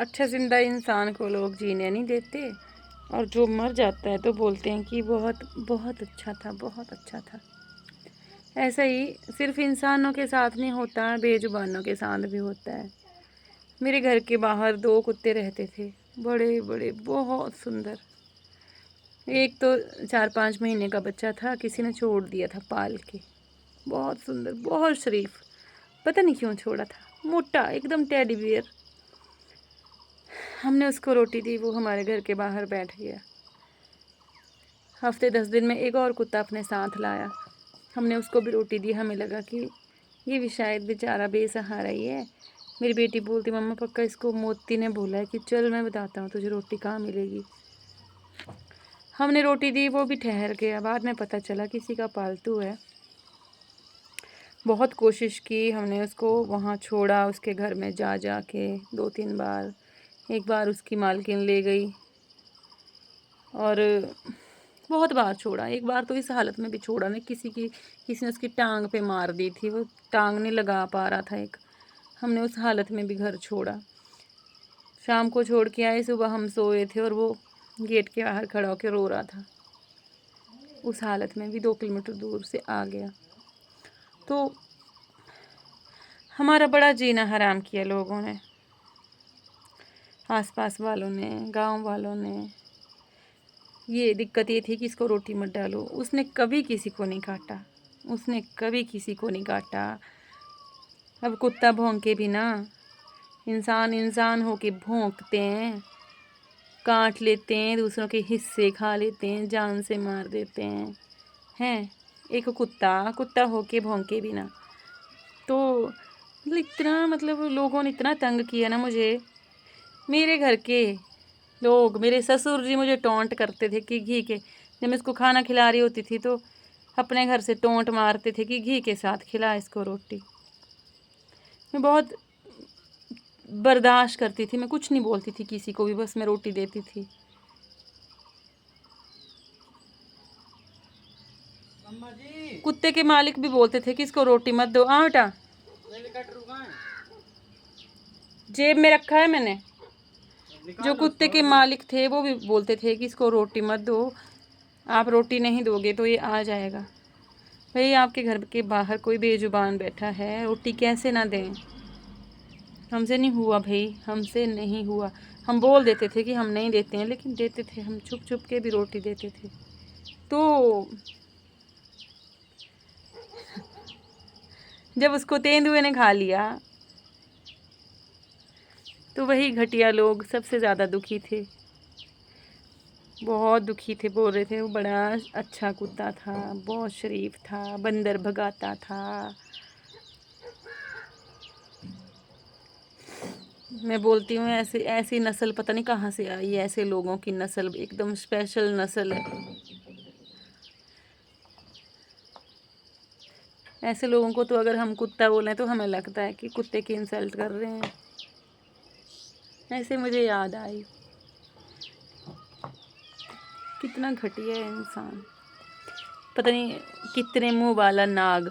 अच्छा जिंदा इंसान को लोग जीने नहीं देते, और जो मर जाता है तो बोलते हैं कि बहुत बहुत अच्छा था, बहुत अच्छा था। ऐसा ही सिर्फ इंसानों के साथ नहीं होता, बेजुबानों के साथ भी होता है। मेरे घर के बाहर 2 कुत्ते रहते थे, बड़े बड़े बहुत सुंदर। एक तो 4-5 महीने का बच्चा था, किसी ने छोड़ दिया था पाल के। बहुत सुंदर, बहुत शरीफ, पता नहीं क्यों छोड़ा था, मोटा एकदम टेडी बियर। हमने उसको रोटी दी, वो हमारे घर के बाहर बैठ गया। हफ्ते 10 दिन में एक और कुत्ता अपने साथ लाया, हमने उसको भी रोटी दी। हमें लगा कि ये भी शायद बेचारा बेसहारा ही है। मेरी बेटी बोलती, मम्मा पक्का इसको मोती ने बोला है कि चल मैं बताता हूँ तुझे रोटी कहाँ मिलेगी। हमने रोटी दी, वो भी ठहर गया। बाद में पता चला किसी का पालतू है। बहुत कोशिश की हमने, उसको वहाँ छोड़ा, उसके घर में जा जा के 2-3 बार। एक बार उसकी मालकिन ले गई और बहुत बार छोड़ा। एक बार तो इस हालत में भी छोड़ा नहीं, किसी ने उसकी टांग पे मार दी थी, वो टांग नहीं लगा पा रहा था एक। हमने उस हालत में भी घर छोड़ा। शाम को छोड़ के आए, सुबह हम सोए थे और वो गेट के बाहर खड़ा होकर रो रहा था। उस हालत में भी 2 किलोमीटर दूर से आ गया। तो हमारा बड़ा जीना हराम किया लोगों ने, आसपास वालों ने, गांव वालों ने। ये दिक्कत ये थी कि इसको रोटी मत डालो। उसने कभी किसी को नहीं काटा, उसने कभी किसी को नहीं काटा। अब कुत्ता भौंके भी ना, इंसान इंसान होके भौंकते हैं, काट लेते हैं, दूसरों के हिस्से खा लेते हैं, जान से मार देते हैं। एक कुत्ता होके भौंके भी ना। तो इतना लोगों ने इतना तंग किया ना मुझे। मेरे घर के लोग, मेरे ससुर जी मुझे टोंट करते थे कि घी के, जब मैं इसको खाना खिला रही होती थी तो अपने घर से टोंट मारते थे कि घी के साथ खिला इसको रोटी। मैं बहुत बर्दाश्त करती थी, मैं कुछ नहीं बोलती थी किसी को भी, बस मैं रोटी देती थी। कुत्ते के मालिक भी बोलते थे कि इसको रोटी मत दो। हाँ बेटा, जेब में रखा है मैंने। जो कुत्ते के मालिक थे वो भी बोलते थे कि इसको रोटी मत दो, आप रोटी नहीं दोगे तो ये आ जाएगा। भाई आपके घर के बाहर कोई बेजुबान बैठा है, रोटी कैसे ना दें? हमसे नहीं हुआ भाई, हमसे नहीं हुआ। हम बोल देते थे कि हम नहीं देते हैं, लेकिन देते थे, हम छुप छुप के भी रोटी देते थे। तो जब उसको तेंदुए ने खा लिया तो वही घटिया लोग सबसे ज़्यादा दुखी थे, बहुत दुखी थे। बोल रहे थे वो बड़ा अच्छा कुत्ता था, बहुत शरीफ था, बंदर भगाता था। मैं बोलती हूँ ऐसी ऐसी नस्ल पता नहीं कहाँ से आई है, ऐसे लोगों की नस्ल एकदम स्पेशल नस्ल है। ऐसे लोगों को तो अगर हम कुत्ता बोलें तो हमें लगता है कि कुत्ते की इंसल्ट कर रहे हैं। ऐसे मुझे याद आई, कितना घटिया है इंसान। पता नहीं कितने मुंह वाला नाग